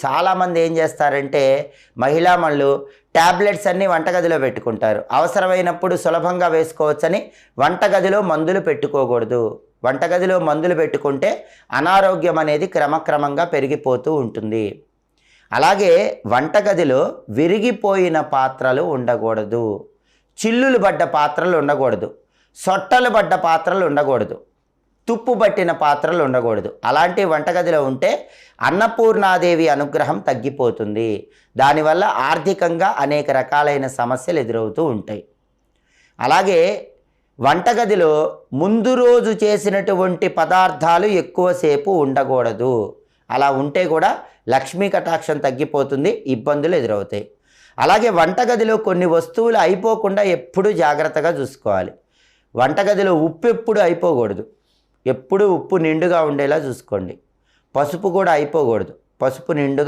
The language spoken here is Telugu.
చాలామంది ఏం చేస్తారంటే మహిళామణులు ట్యాబ్లెట్స్ అన్నీ వంటగదిలో పెట్టుకుంటారు. అవసరమైనప్పుడు సులభంగా వేసుకోవచ్చని వంటగదిలో మందులు పెట్టుకోకూడదు. వంటగదిలో మందులు పెట్టుకుంటే అనారోగ్యం అనేది క్రమక్రమంగా పెరిగిపోతూ ఉంటుంది. అలాగే వంటగదిలో విరిగిపోయిన పాత్రలు ఉండకూడదు, చిల్లులు పడ్డ పాత్రలు ఉండకూడదు, సొట్టలు పడ్డ పాత్రలు ఉండకూడదు, తుప్పు పట్టిన పాత్రలు ఉండకూడదు. అలాంటి వంటగదిలో ఉంటే అన్నపూర్ణాదేవి అనుగ్రహం తగ్గిపోతుంది. దానివల్ల ఆర్థికంగా అనేక రకాలైన సమస్యలు ఎదురవుతూ ఉంటాయి. అలాగే వంటగదిలో ముందు రోజు చేసినటువంటి పదార్థాలు ఎక్కువసేపు ఉండకూడదు. అలా ఉంటే కూడా లక్ష్మీ కటాక్షం తగ్గిపోతుంది, ఇబ్బందులు ఎదురవుతాయి. అలాగే వంటగదిలో కొన్ని వస్తువులు అయిపోకుండా ఎప్పుడూ జాగ్రత్తగా చూసుకోవాలి. వంటగదిలో ఉప్పు ఎప్పుడు అయిపోకూడదు, ఎప్పుడు ఉప్పు నిండుగా ఉండేలా చూసుకోండి. పసుపు కూడా అయిపోకూడదు, పసుపు నిండుగా